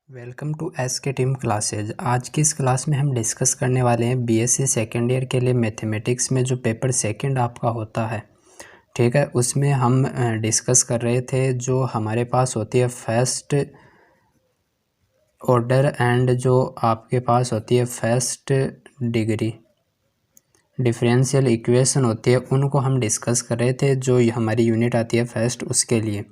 Welcome to SK team classes. आज की इस क्लास में हम डिस्कस करने वाले हैं बीएससी सेकेंड ईयर के लिए मैथमेटिक्स में जो पेपर सेकंड आपका होता है, ठीक है। उसमें हम डिस्कस कर रहे थे जो हमारे पास होती है फर्स्ट ऑर्डर एंड जो आपके पास होती है फर्स्ट डिग्री डिफरेंशियल इक्वेशन होती है, उनको हम डिस्कस कर रहे थे। जो हमारी यूनिट आती है फर्स्ट, उसके लिए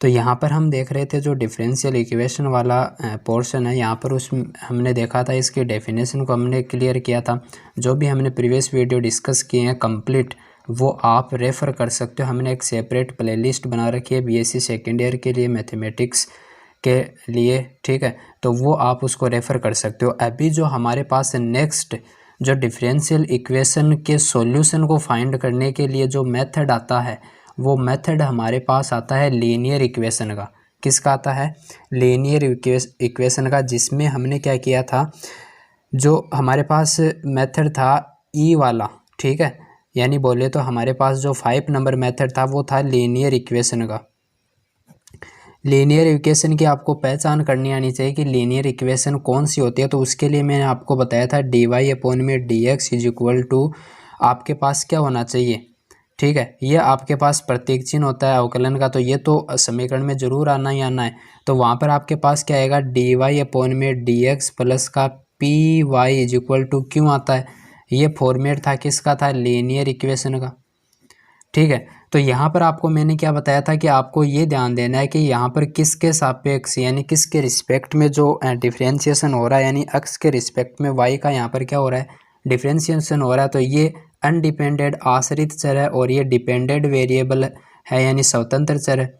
तो यहाँ पर हम देख रहे थे जो डिफरेंशियल इक्वेशन वाला पोर्शन है, यहाँ पर उस हमने देखा था इसकी डेफिनेशन को हमने क्लियर किया था। जो भी हमने प्रीवियस वीडियो डिस्कस किए हैं कंप्लीट, वो आप रेफ़र कर सकते हो। हमने एक सेपरेट प्लेलिस्ट बना रखी है बीएससी सेकेंड ईयर के लिए मैथमेटिक्स के लिए, ठीक है। तो वो आप उसको रेफ़र कर सकते हो। अभी जो हमारे पास नेक्स्ट जो डिफरेंशियल इक्वेशन के सॉल्यूशन को फाइंड करने के लिए जो मेथड आता है, वो मेथड हमारे पास आता है लीनियर इक्वेशन का। किसका आता है? लीनियर इक्वेशन का, जिसमें हमने क्या किया था, जो हमारे पास मेथड था ई वाला, ठीक है। यानी बोले तो हमारे पास जो 5 नंबर मेथड था वो था लीनियर इक्वेशन का। लीनियर इक्वेशन की आपको पहचान करनी आनी चाहिए कि लीनियर इक्वेशन कौन सी होती है। तो उसके लिए मैंने आपको बताया था dy/dx इज इक्वल टू आपके पास क्या होना चाहिए, ठीक है। ये आपके पास प्रतीक चिन्ह होता है अवकलन का, तो ये तो समीकरण में जरूर आना ही आना है। तो वहाँ पर आपके पास क्या आएगा, dy/dx प्लस का py इज इक्वल टू क्यों आता है। ये फॉर्मेट था किसका था, लीनियर इक्वेशन का, ठीक है। तो यहाँ पर आपको मैंने क्या बताया था कि आपको ये ध्यान देना है कि यहाँ पर किसके सापेक्ष यानी किसके रिस्पेक्ट में जो डिफरेंशिएशन हो रहा है, यानी x के रिस्पेक्ट में y का यहाँ पर क्या हो रहा है, डिफरेंशिएशन हो रहा है। तो ये अनडिपेंडेंट आश्रित चर है और ये डिपेंडेंट वेरिएबल है, यानी स्वतंत्र चर है।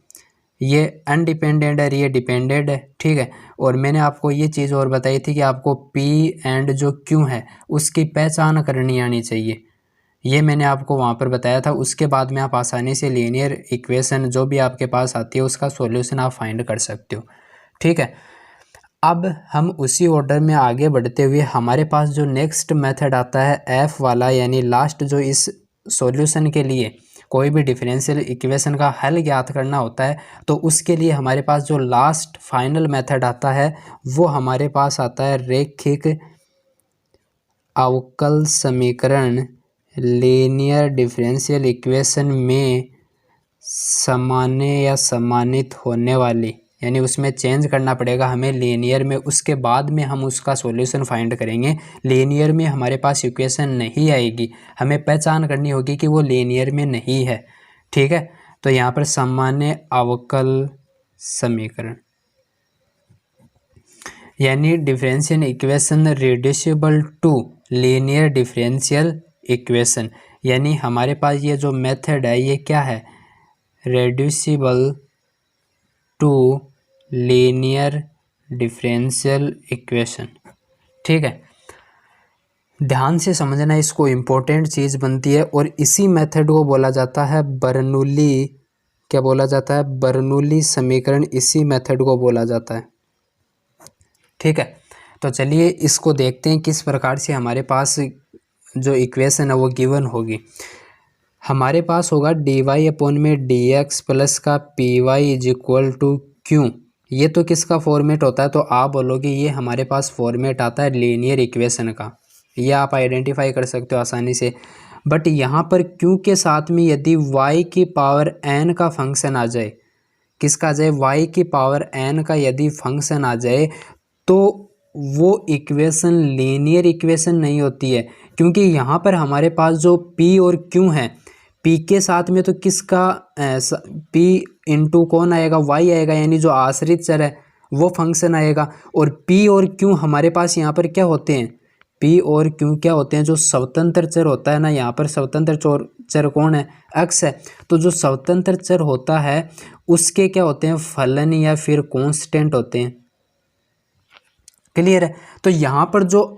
ये अनडिपेंडेंट है, ये डिपेंडेंट है, ठीक है। और मैंने आपको ये चीज़ और बताई थी कि आपको p एंड जो q है उसकी पहचान करनी आनी चाहिए। ये मैंने आपको वहाँ पर बताया था। उसके बाद में आप आसानी से लीनियर इक्वेशन जो भी आपके पास आती है उसका सॉल्यूशन आप फाइंड कर सकते हो, ठीक है। अब हम उसी ऑर्डर में आगे बढ़ते हुए हमारे पास जो नेक्स्ट मेथड आता है एफ वाला, यानी लास्ट जो इस सॉल्यूशन के लिए कोई भी डिफरेंशियल इक्वेशन का हल ज्ञात करना होता है, तो उसके लिए हमारे पास जो लास्ट फाइनल मेथड आता है वो हमारे पास आता है रैखिक अवकल समीकरण लीनियर डिफरेंशियल इक्वेशन में सामान्य या सम्मानित होने वाली, यानी उसमें चेंज करना पड़ेगा हमें लीनियर में। उसके बाद में हम उसका सॉल्यूशन फाइंड करेंगे। लीनियर में हमारे पास इक्वेशन नहीं आएगी, हमें पहचान करनी होगी कि वो लीनियर में नहीं है, ठीक है। तो यहाँ पर सामान्य अवकल समीकरण यानी differential equation reducible to linear differential equation, यानी हमारे पास ये जो मेथड है ये क्या है, reducible to linear differential equation, ठीक है। ध्यान से समझना, इसको इम्पोर्टेंट चीज़ बनती है। और इसी मेथड को बोला जाता है बर्नौली, क्या बोला जाता है, बर्नौली समीकरण, इसी मेथड को बोला जाता है, ठीक है। तो चलिए इसको देखते हैं किस प्रकार से हमारे पास जो इक्वेशन है वो गिवन होगी। हमारे पास होगा dy/dx प्लस का py is equal to Q. ये तो किसका फॉर्मेट होता है, तो आप बोलोगे ये हमारे पास फॉर्मेट आता है लीनियर इक्वेशन का। ये आप आइडेंटिफाई कर सकते हो आसानी से। बट यहाँ पर क्यू के साथ में यदि y की पावर n का फंक्शन आ जाए, किसका आ जाए, y की पावर n का यदि फंक्शन आ जाए, तो वो इक्वेशन लीनियर इक्वेशन नहीं होती है। क्योंकि यहाँ पर हमारे पास जो p और q है, p के साथ में तो किसका p इंटू कौन आएगा, y आएगा, यानी जो आश्रित चर है वो फंक्शन आएगा। और p और q हमारे पास यहाँ पर क्या होते हैं, p और q क्या होते हैं, जो स्वतंत्र चर होता है ना। यहाँ पर स्वतंत्र चर कौन है, x है। तो जो स्वतंत्र चर होता है उसके क्या होते हैं, फलन या फिर कांस्टेंट होते हैं, क्लियर है। तो यहाँ पर जो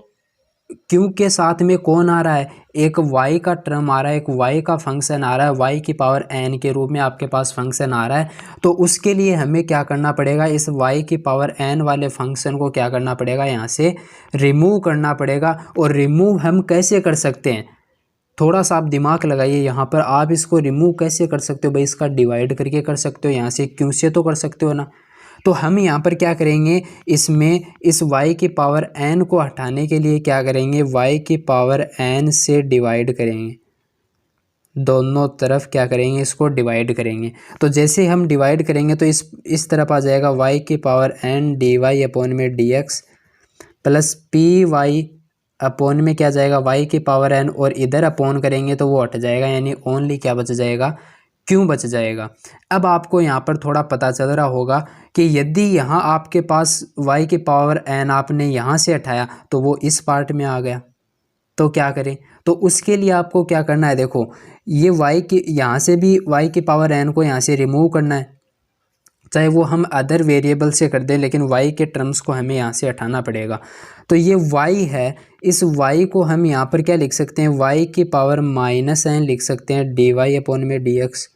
क्यू के साथ में कौन आ रहा है, एक y का टर्म आ रहा है, एक y का फंक्शन आ रहा है, y की पावर n के रूप में आपके पास फंक्शन आ रहा है। तो उसके लिए हमें क्या करना पड़ेगा, इस y की पावर n वाले फंक्शन को क्या करना पड़ेगा, यहाँ से रिमूव करना पड़ेगा। और रिमूव हम कैसे कर सकते हैं, थोड़ा सा आप दिमाग लगाइए यहाँ पर। आप इसको रिमूव कैसे कर सकते हो भाई, इसका डिवाइड करके कर सकते हो, यहाँ से क्यू से तो कर सकते हो ना। तो हम यहाँ पर क्या करेंगे, इसमें इस y की पावर n को हटाने के लिए क्या करेंगे, y की पावर n से डिवाइड करेंगे, दोनों तरफ क्या करेंगे, इसको डिवाइड करेंगे। तो जैसे हम डिवाइड करेंगे तो इस तरफ आ जाएगा y की पावर n dy अपॉन में dx plus P Y upon में क्या जाएगा, y की पावर n, और इधर अपॉन करेंगे तो वो हट जाएगा, यानी ओनली क्या बच जाएगा, क्यों बच जाएगा। अब आपको यहाँ पर थोड़ा पता चल रहा होगा कि यदि यहाँ आपके पास y की पावर n आपने यहाँ से हटाया तो वो इस पार्ट में आ गया, तो क्या करें, तो उसके लिए आपको क्या करना है, देखो ये y की यहाँ से भी y की पावर n को यहाँ से रिमूव करना है, चाहे वो हम अदर वेरिएबल से कर दें, लेकिन y के टर्म्स को हमें यहाँ से हटाना पड़ेगा। तो ये y है, इस y को हम यहाँ पर क्या लिख सकते हैं, y की पावर -n लिख सकते हैं dy अपॉन में dx।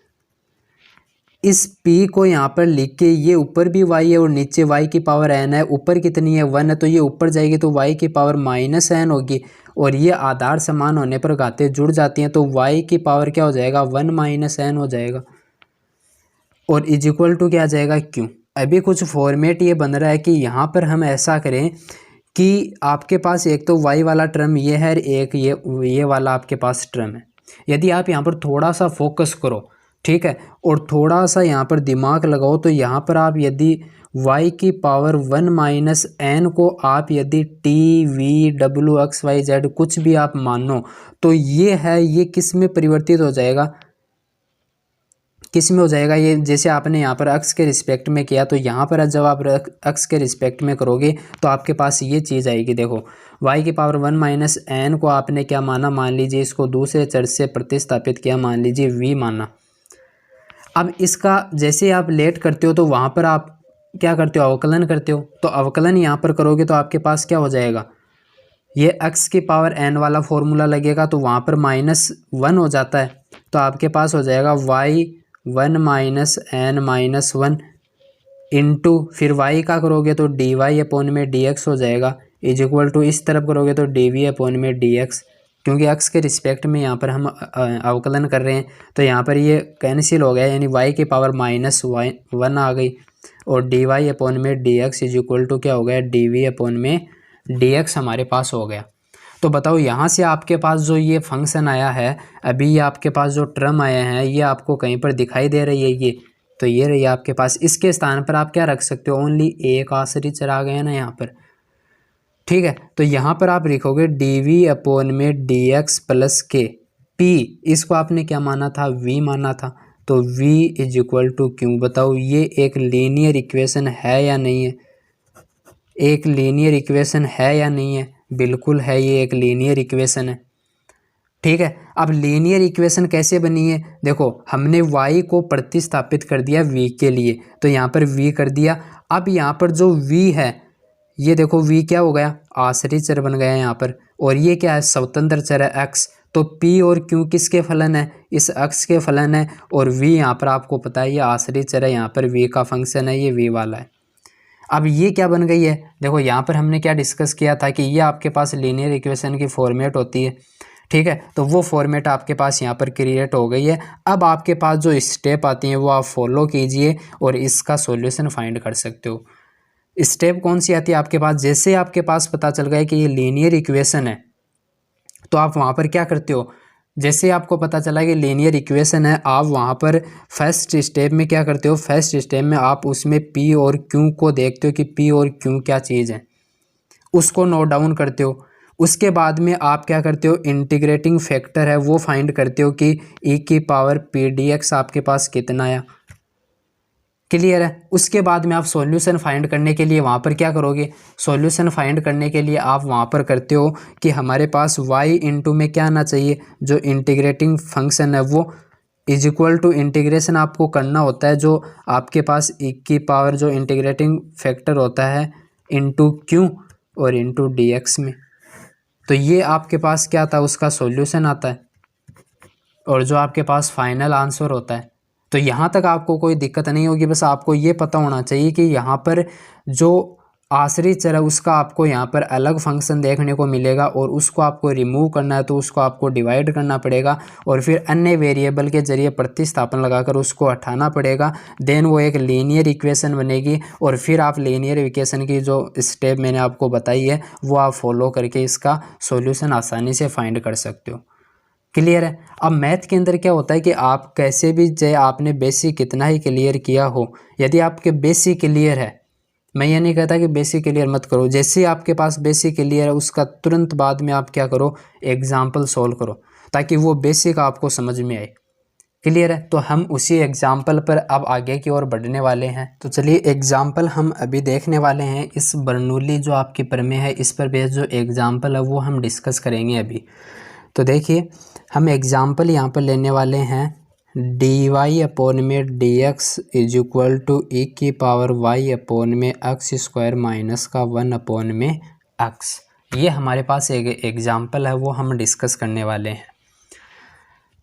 इस p को यहाँ पर लिख के, ये ऊपर भी y है और नीचे y की पावर n है, ऊपर कितनी है 1 है, तो ये ऊपर जाएगी तो y की पावर -n होगी, और ये आधार समान होने पर घातें जुड़ जाती हैं, तो y की पावर क्या हो जाएगा, 1 -n हो जाएगा, और इज इक्वल टू क्या आ जाएगा, क्यों। अभी कुछ फॉर्मेट ये बन रहा है कि यहाँ पर हम ऐसा करें कि आपके पास एक तो y वाला टर्म ये है, एक ये वाला आपके पास टर्म है। यदि आप यहाँ पर थोड़ा सा फोकस करो, ठीक है, और थोड़ा सा यहाँ पर दिमाग लगाओ, तो यहाँ पर आप यदि y की पावर 1 -n को आप यदि t v w x y z कुछ भी आप मानो, तो ये है, ये किस में परिवर्तित हो जाएगा, किस में हो जाएगा, ये जैसे आपने यहाँ पर अक्स के रिस्पेक्ट में किया, तो यहाँ पर जब आप अक्स के रिस्पेक्ट में करोगे तो आपके पास ये चीज़ आएगी। देखो y की पावर 1 -n को आपने क्या माना, मान लीजिए इसको दूसरे चर से प्रतिस्थापित किया, मान लीजिए v माना। अब इसका जैसे आप लेट करते हो तो वहाँ पर आप क्या करते हो, अवकलन करते हो, तो अवकलन यहाँ पर करोगे तो आपके पास क्या हो जाएगा, ये x की पावर n वाला फॉर्मूला लगेगा, तो वहाँ पर -1 हो जाता है, तो आपके पास हो जाएगा y 1 -n -1 इंटू, फिर y का करोगे तो dy अपॉन में dx हो जाएगा, इज इक्वल टू इस तरफ करोगे तो dv अपॉन में dx, क्योंकि x के रिस्पेक्ट में यहाँ पर हम अवकलन कर रहे हैं, तो यहाँ पर ये कैंसिल हो गया, यानी y की पावर -1 आ गई, और dy अपॉन में dx इज इक्वल टू क्या हो गया, dv अपॉन में dx हमारे पास हो गया। तो बताओ यहाँ से आपके पास जो ये फंक्शन आया है, अभी ये आपके पास जो टर्म आया है, ये आपको कहीं पर दिखाई दे रही है, ये तो ये रही आपके पास, इसके स्थान पर आप क्या रख सकते हो, ओनली एक आश्रित चर आ गया ना यहाँ पर, ठीक है। तो यहाँ पर आप लिखोगे dv अपॉन में dx प्लस के, p इसको आपने क्या माना था, v माना था, तो v इज इक्वल टू क्यों। बताओ ये एक लीनियर इक्वेशन है या नहीं है, एक लीनियर इक्वेशन है या नहीं है, बिल्कुल है, ये एक लीनियर इक्वेशन है, ठीक है। अब लीनियर इक्वेशन कैसे बनी है, देखो हमने y को प्रतिस्थापित कर दिया v के लिए, तो यहाँ पर v कर दिया। अब यहाँ पर जो v है, ये देखो v क्या हो गया, आश्रित चर बन गया यहाँ पर, और ये क्या है, स्वतंत्र चर है x, तो p और q किसके फलन है, इस x के फलन है, और v यहाँ पर आपको पता है ये आश्रित चर है, यहाँ पर v का फंक्शन है, ये v वाला है। अब ये क्या बन गई है, देखो यहाँ पर हमने क्या डिस्कस किया था कि ये आपके पास लीनियर इक्वेशन की फॉर्मेट होती है, ठीक है, तो वो फॉर्मेट आपके पास यहाँ पर क्रिएट हो गई है। अब आपके पास जो स्टेप आती हैं वो आप फॉलो कीजिए और इसका सॉल्यूशन फाइंड कर सकते हो। स्टेप कौन सी आती है आपके पास, जैसे आपके पास पता चल गया कि ये लीनियर इक्वेशन है, तो आप वहाँ पर क्या करते हो, जैसे आपको पता चला कि लीनियर इक्वेशन है, आप वहाँ पर फर्स्ट स्टेप में क्या करते हो, फर्स्ट स्टेप में आप उसमें p और q को देखते हो कि p और q क्या चीज़ है, उसको नोट डाउन करते हो। उसके बाद में आप क्या करते हो, इंटीग्रेटिंग फैक्टर है वो फाइंड करते हो कि e की पावर p dx आपके पास कितना आया, क्लियर है। उसके बाद में आप सॉल्यूशन फाइंड करने के लिए वहाँ पर क्या करोगे, सॉल्यूशन फाइंड करने के लिए आप वहाँ पर करते हो कि हमारे पास y इंटू में क्या आना चाहिए, जो इंटीग्रेटिंग फंक्शन है वो इज इक्वल टू इंटीग्रेशन आपको करना होता है, जो आपके पास e की पावर जो इंटीग्रेटिंग फैक्टर होता है इंटू q और इंटू dx में, तो ये आपके पास क्या आता है, उसका सॉल्यूशन आता है, और जो आपके पास फाइनल आंसर होता है। तो यहाँ तक आपको कोई दिक्कत नहीं होगी, बस आपको ये पता होना चाहिए कि यहाँ पर जो आश्रित चर है उसका आपको यहाँ पर अलग फंक्शन देखने को मिलेगा और उसको आपको रिमूव करना है तो उसको आपको डिवाइड करना पड़ेगा और फिर अन्य वेरिएबल के जरिए प्रतिस्थापन लगाकर उसको हटाना पड़ेगा। देन वो एक लीनियर इक्वेशन बनेगी और फिर आप लीनियर इक्वेशन की जो स्टेप मैंने आपको बताई है वो आप फॉलो करके इसका सॉल्यूशन आसानी से फाइंड कर सकते हो। क्लियर है। अब मैथ के अंदर क्या होता है कि आप कैसे भी चाहे आपने बेसिक कितना ही क्लियर किया हो, यदि आपके बेसिक क्लियर है, मैं ये नहीं कहता कि बेसिक क्लियर मत करो, जैसे आपके पास बेसिक क्लियर है उसका तुरंत बाद में आप क्या करो, एग्जाम्पल सोल्व करो ताकि वो बेसिक आपको समझ में आए। क्लियर है। तो हम उसी एग्जाम्पल पर अब आगे की ओर बढ़ने वाले हैं। तो चलिए एग्जाम्पल हम अभी देखने वाले हैं। इस बर्नौली जो आपकी प्रमेय है इस पर बेस्ड जो एग्जाम्पल है वो हम डिस्कस करेंगे अभी। तो देखिए हम एग्जाम्पल यहाँ पर लेने वाले हैं dy अपॉन में dx is equal to e की पावर y अपॉन में x स्क्वायर माइनस का 1 अपॉन में x। ये हमारे पास एक एग्जाम्पल है वो हम डिस्कस करने वाले हैं।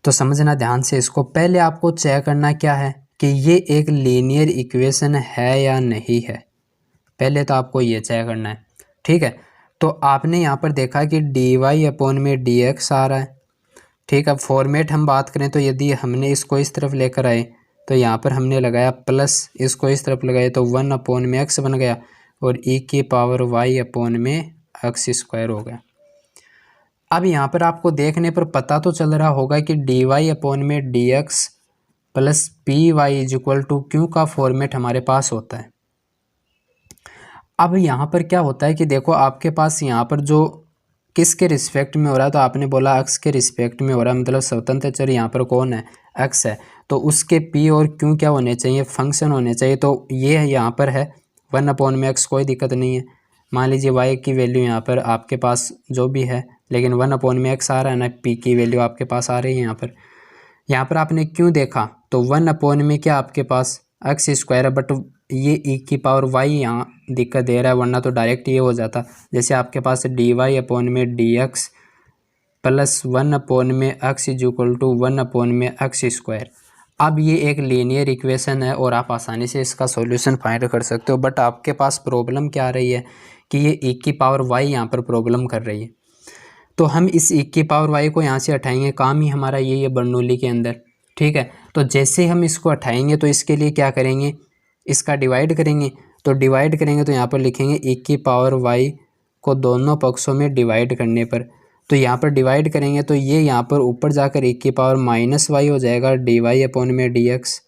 तो समझना ध्यान से इसको। पहले आपको चेक करना क्या है कि ये एक लीनियर इक्वेशन है या नहीं है। पहले तो आपको ये चेक करना है। ठीक है। तो आपने यहाँ पर देखा कि dy अपॉन में dx आ रहा है। ठीक है। फॉर्मेट हम बात करें तो यदि हमने इसको इस तरफ लेकर आए तो यहाँ पर हमने लगाया प्लस, इसको इस तरफ लगाए तो 1 अपॉन में x बन गया और e की पावर y अपॉन में x स्क्वायर हो गया। अब यहाँ पर आपको देखने पर पता तो चल रहा होगा कि dy अपॉन में dx plus P Y is equal to Q का फॉर्मेट हमारे पास होता है। अब यहाँ पर क्या होता है कि देखो आपके पास यहाँ पर जो किसके रिस्पेक्ट में हो रहा है, तो आपने बोला x के रिस्पेक्ट में हो रहा है, मतलब स्वतंत्र चर यहाँ पर कौन है, x है। तो उसके p और q क्या होने चाहिए, फंक्शन होने चाहिए। तो ये यहाँ पर है 1 अपॉन में x, कोई दिक्कत नहीं है। मान लीजिए y की वैल्यू यहाँ पर आपके पास जो भी है, लेकिन 1 अपॉन में x आ रहा है ना, p की वैल्यू आपके पास आ रही है यहाँ पर। यहाँ पर आपने क्यों देखा तो 1 अपॉन में क्या आपके पास x स्क्वायर है, बट ये e की पावर y यहाँ दिक्कत दे रहा है, वरना तो डायरेक्ट ये हो जाता। जैसे आपके पास dy अपॉन में dx प्लस 1 अपॉन में x is equal to 1 upon में x स्क्वायर। अब ये एक लीनियर इक्वेशन है और आप आसानी से इसका सॉल्यूशन फाइंड कर सकते हो। बट आपके पास प्रॉब्लम क्या आ रही है कि ये e की पावर y यहाँ पर प्रॉब्लम कर रही है। तो हम इस e की पावर y को यहाँ से हटाएंगे, काम ही हमारा ये है बर्नौली के अंदर। ठीक है। तो जैसे हम इसको हटाएंगे तो इसके लिए क्या करेंगे, इसका डिवाइड करेंगे। तो डिवाइड करेंगे तो यहाँ पर लिखेंगे e की पावर y को दोनों पक्षों में डिवाइड करने पर। तो यहाँ पर डिवाइड करेंगे तो ये यहाँ पर ऊपर जाकर e की पावर माइनस y हो जाएगा dy अपॉन में dx।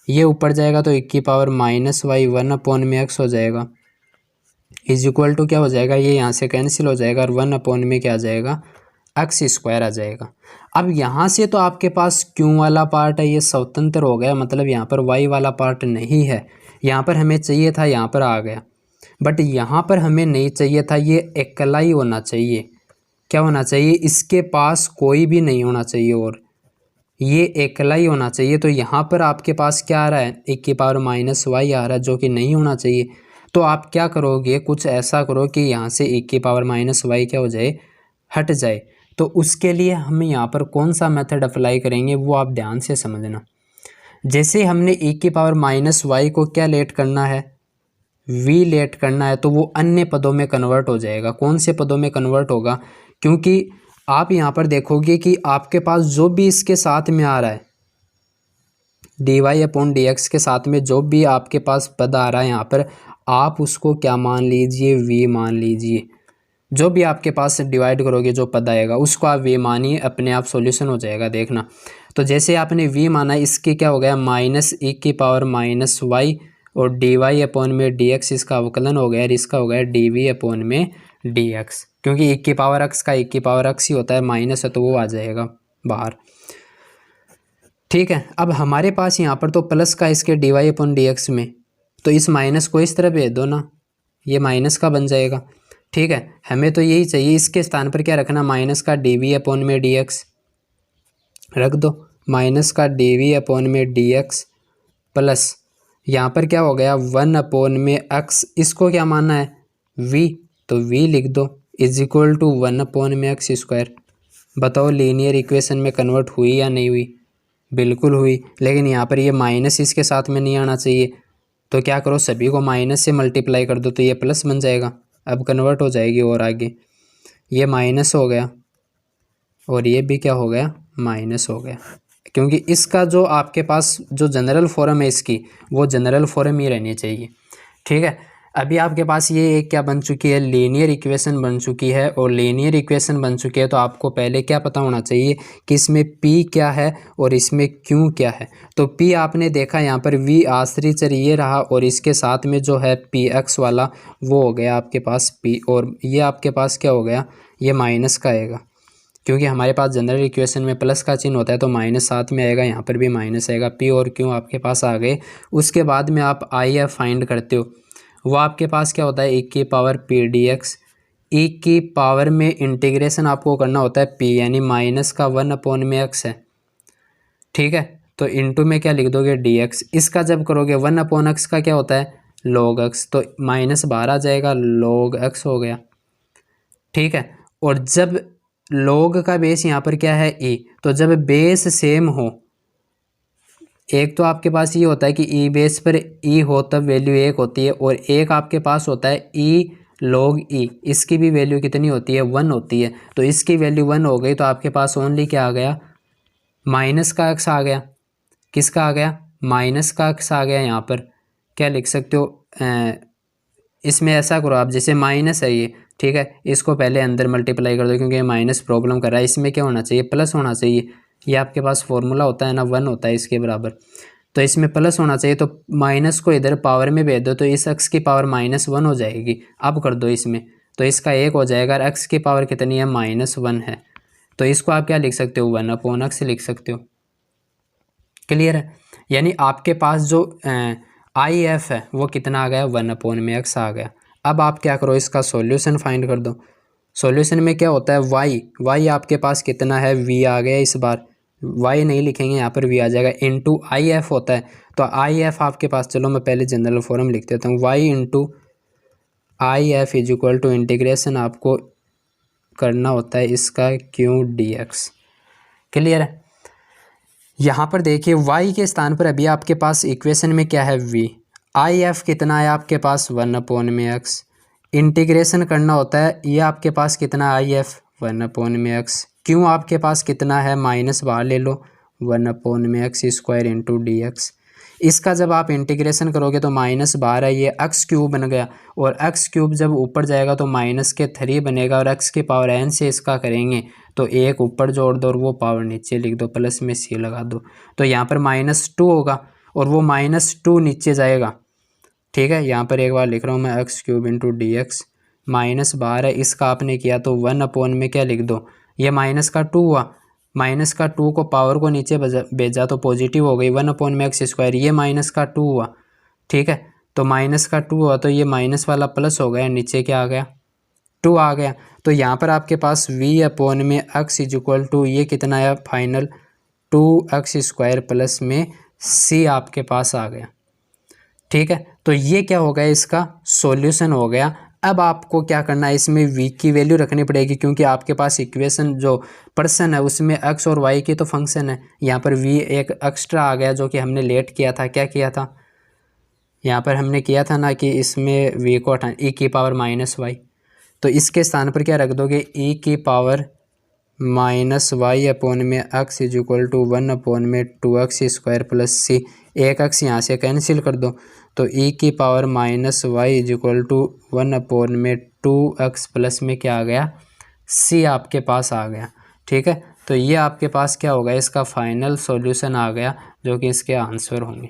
ये ऊपर जाएगा तो e की पावर माइनस y 1 अपॉन में x हो जाएगा इज इक्वल टू क्या हो जाएगा, ये यहाँ से कैंसिल हो जाएगा और 1 अपॉन में क्या आ जाएगा, x स्क्वायर आ जाएगा। अब यहाँ से तो आपके पास क्यू वाला पार्ट है ये स्वतंत्र हो गया, मतलब यहाँ पर y वाला पार्ट नहीं है। यहाँ पर हमें चाहिए था, यहाँ पर आ गया, बट यहाँ पर हमें नहीं चाहिए था, ये अकेला ही होना चाहिए। क्या होना चाहिए, इसके पास कोई भी नहीं होना चाहिए और ये अकेला ही होना चाहिए। तो यहाँ पर आपके पास क्या आ रहा है, e की पावर माइनस y आ रहा है जो कि नहीं होना चाहिए। तो आप क्या करोगे, कुछ ऐसा करो कि यहाँ से e की पावर माइनस y क्या हो जाए, हट जाए। तो उसके लिए हम यहाँ पर कौन सा मेथड अप्लाई करेंगे वो आप ध्यान से समझना। जैसे हमने e की पावर माइनस y को क्या लेट करना है, v लेट करना है, तो वो अन्य पदों में कन्वर्ट हो जाएगा। कौन से पदों में कन्वर्ट होगा, क्योंकि आप यहाँ पर देखोगे कि आपके पास जो भी इसके साथ में आ रहा है, dy अपॉन dx के साथ में जो भी आपके पास पद आ रहा है यहाँ पर, आप उसको क्या मान लीजिए, v मान लीजिए। जो भी आपके पास डिवाइड करोगे जो पद आएगा उसको आप v मानिए, अपने आप सॉल्यूशन हो जाएगा, देखना। तो जैसे आपने v माना, इसके क्या हो गया, माइनस e की पावर माइनस y और dy अपॉन में dx, इसका अवकलन हो गया और इसका हो गया dv अपॉन में dx। क्योंकि e की पावर x का e की पावर x ही होता है, माइनस है तो वो आ जाएगा बाहर। ठीक है। अब हमारे पास यहाँ पर तो प्लस का इसके dy अपॉन dx में, तो इस माइनस को इस तरह भेज दो ना, ये माइनस का बन जाएगा। ठीक है। हमें तो यही चाहिए, इसके स्थान पर क्या रखना, माइनस का dv अपॉन में dx रख दो, माइनस का dv अपॉन में dx प्लस यहाँ पर क्या हो गया 1 अपॉन में x, इसको क्या मानना है v, तो v लिख दो इज इक्वल टू 1 अपॉन में x स्क्वायर। बताओ लीनियर इक्वेशन में कन्वर्ट हुई या नहीं हुई, बिल्कुल हुई। लेकिन यहाँ पर ये माइनस इसके साथ में नहीं आना चाहिए, तो क्या करो, सभी को माइनस से मल्टीप्लाई कर दो तो ये प्लस बन जाएगा। अब कन्वर्ट हो जाएगी और आगे ये माइनस हो गया और ये भी क्या हो गया, माइनस हो गया, क्योंकि इसका जो आपके पास जो जनरल फॉर्म है इसकी, वो जनरल फॉर्म ही रहनी चाहिए। ठीक है, अभी आपके पास ये एक क्या बन चुकी है, लीनियर इक्वेशन बन चुकी है। और लीनियर इक्वेशन बन चुकी है तो आपको पहले क्या पता होना चाहिए कि इसमें P क्या है और इसमें Q क्या है। तो P आपने देखा यहाँ पर V आश्रित चर ये रहा और इसके साथ में जो है PX वाला वो हो गया आपके पास P, और ये आपके पास क्या हो गया, ये माइनस का आएगा, क्योंकि हमारे पास जनरल इक्वेशन में प्लस का चिन्ह होता है तो माइनस साथ में आएगा, यहाँ पर भी माइनस आएगा। P और Q आपके पास आ गए। उसके बाद में आप IF फाइंड करते हो, वो आपके पास क्या होता है, e की पावर p dx। e की पावर में इंटीग्रेशन आपको करना होता है p, यानी माइनस का 1/x है। ठीक है, तो इनटू में क्या लिख दोगे, dx। इसका जब करोगे 1/x का क्या होता है, log x, तो माइनस बाहर आ जाएगा, log x हो गया। ठीक है, और जब log का बेस यहाँ पर क्या है e, तो जब बेस सेम हो, एक तो आपके पास ये होता है कि ई बेस पर ई हो तब वैल्यू 1 होती है, और एक आपके पास होता है ई log ई, इसकी भी वैल्यू कितनी होती है, 1 होती है। तो इसकी वैल्यू 1 हो गई तो आपके पास ओनली क्या आ गया, माइनस का x आ गया। किसका आ गया, माइनस का x आ गया। यहाँ पर क्या लिख सकते हो, इसमें ऐसा करो आप, जैसे माइनस है ये, ठीक है, इसको पहले अंदर मल्टीप्लाई कर दो क्योंकि ये माइनस प्रॉब्लम कर रहा है। इसमें क्या होना चाहिए, प्लस होना चाहिए। ये आपके पास फॉर्मूला होता है ना, 1 होता है इसके बराबर, तो इसमें प्लस होना चाहिए। तो माइनस को इधर पावर में भेज दो तो इस x की पावर -1 हो जाएगी। अब कर दो इसमें, तो इसका 1 हो जाएगा। और x की पावर कितनी है, -1 है, तो इसको आप क्या लिख सकते हो, 1/x लिख सकते हो। क्लियर है, यानी आपके पास जो IF है वो कितना आ गया, 1/x आ गया। अब आप क्या करो, इसका सॉल्यूशन फाइंड कर दो। सॉल्यूशन में क्या होता है, y आपके पास कितना है, v आ गया। इस बार y नहीं लिखेंगे, यहाँ पर v आ जाएगा, इंटू IF होता है। तो IF आपके पास, चलो मैं पहले जनरल फॉर्म लिख देता हूँ, y into IF is equal to integration आपको करना होता है इसका q dx। क्लियर है, यहाँ पर देखिए y के स्थान पर अभी आपके पास इक्वेशन में क्या है, v। IF कितना है आपके पास, 1/x। इंटीग्रेशन करना होता है, ये आपके पास कितना IF, 1/x। क्यों आपके पास कितना है, माइनस बाहर ले लो, 1/x स्क्वायर इंटू dx। इसका जब आप इंटीग्रेशन करोगे तो माइनस बाहर है, ये x³ बन गया, और x³ जब ऊपर जाएगा तो -3 बनेगा, और x की पावर n से इसका करेंगे तो 1 ऊपर जोड़ दो और वो पावर नीचे लिख दो, प्लस में c लगा दो, तो यहाँ पर -2 होगा और वो -2 नीचे जाएगा। ठीक है, यहाँ पर एक बार लिख रहा हूँ मैं, x³ इंटू dx। माइनस बाहर है, इसका आपने किया तो 1 में क्या लिख दो, ये -2 हुआ, -2 को पावर को नीचे भेजा तो पॉजिटिव हो गई, 1/x स्क्वायर, ये -2 हुआ। ठीक है, तो -2 हुआ तो ये माइनस वाला प्लस हो गया, नीचे क्या आ गया, 2 आ गया। तो यहाँ पर आपके पास v/x इज इक्वल टू ये कितना है फाइनल, 2x स्क्वायर प्लस में c आपके पास आ गया। ठीक है, तो ये क्या हो गया, इसका सॉल्यूशन हो गया। अब आपको क्या करना है, इसमें v की वैल्यू रखनी पड़ेगी, क्योंकि आपके पास इक्वेशन जो पर्सन है उसमें x और y की तो फंक्शन है। यहाँ पर v एक एक्स्ट्रा आ गया जो कि हमने लेट किया था। क्या किया था, यहाँ पर हमने किया था ना कि इसमें v को हटा, e की पावर -y, तो इसके स्थान पर क्या रख दोगे, e की power -y/x is equal to 1/2x square plus c। एक x यहाँ से कैंसिल कर दो, तो e की power -y is equal to 1/2x plus में क्या आ गया, c आपके पास आ गया। ठीक है, तो ये आपके पास क्या होगा, इसका फाइनल सॉल्यूशन आ गया, जो कि इसके आंसर होंगे।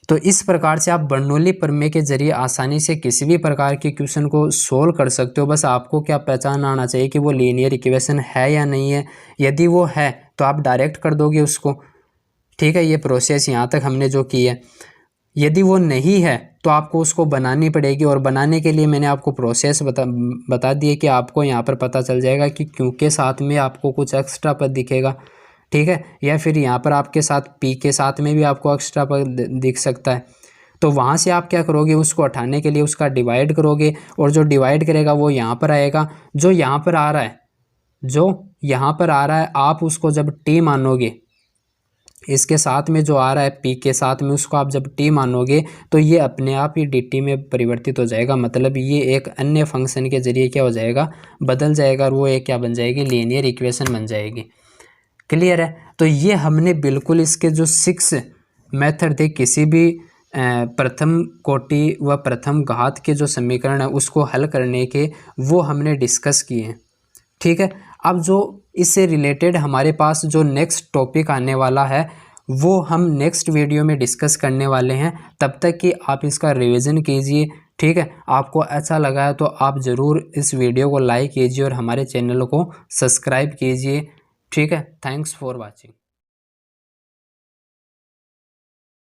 तो इस प्रकार से आप बर्नौली प्रमेय के जरिए आसानी से किसी भी प्रकार के क्वेश्चन को सोल्व कर सकते हो। बस आपको क्या पहचान आना चाहिए कि वो लीनियर इक्वेशन है या नहीं है। यदि वो है तो आप डायरेक्ट कर दोगे उसको। ठीक है, ये प्रोसेस यहाँ तक हमने जो की है। यदि वो नहीं है तो आपको उसको बनानी पड़ेगी, और बनाने के लिए मैंने आपको प्रोसेस बता दिए कि आपको यहाँ पर पता चल जाएगा कि क्यों के साथ में आपको कुछ एक्स्ट्रा पद दिखेगा। ठीक है, या फिर यहाँ पर आपके साथ p के साथ में भी आपको एक्स्ट्रा पद दिख सकता है। तो वहाँ से आप क्या करोगे, उसको हटाने के लिए उसका डिवाइड करोगे, और जो डिवाइड करेगा वो यहाँ पर आएगा। जो यहाँ पर आ रहा है, जो यहाँ पर आ रहा है, आप उसको जब t मानोगे, इसके साथ में जो आ रहा है पी के साथ में, उसको आप जब टी मानोगे तो ये अपने आप ही डी टी में परिवर्तित हो जाएगा, मतलब ये एक अन्य फंक्शन के जरिए क्या हो जाएगा, बदल जाएगा, और वो एक क्या बन जाएगी, लीनियर इक्वेशन बन जाएगी। क्लियर है। तो ये हमने बिल्कुल इसके जो 6 मेथड थे किसी भी प्रथम कोटि व प्रथम घात के जो समीकरण है उसको हल करने के, वो हमने डिस्कस किए हैं। ठीक है। अब जो इससे रिलेटेड हमारे पास जो नेक्स्ट टॉपिक आने वाला है वो हम नेक्स्ट वीडियो में डिस्कस करने वाले हैं। तब तक कि आप इसका रिवीजन कीजिए। ठीक है। आपको अच्छा लगा है तो आप ज़रूर इस वीडियो को लाइक कीजिए और हमारे चैनल को सब्सक्राइब कीजिए। ठीक है। Thanks for watching.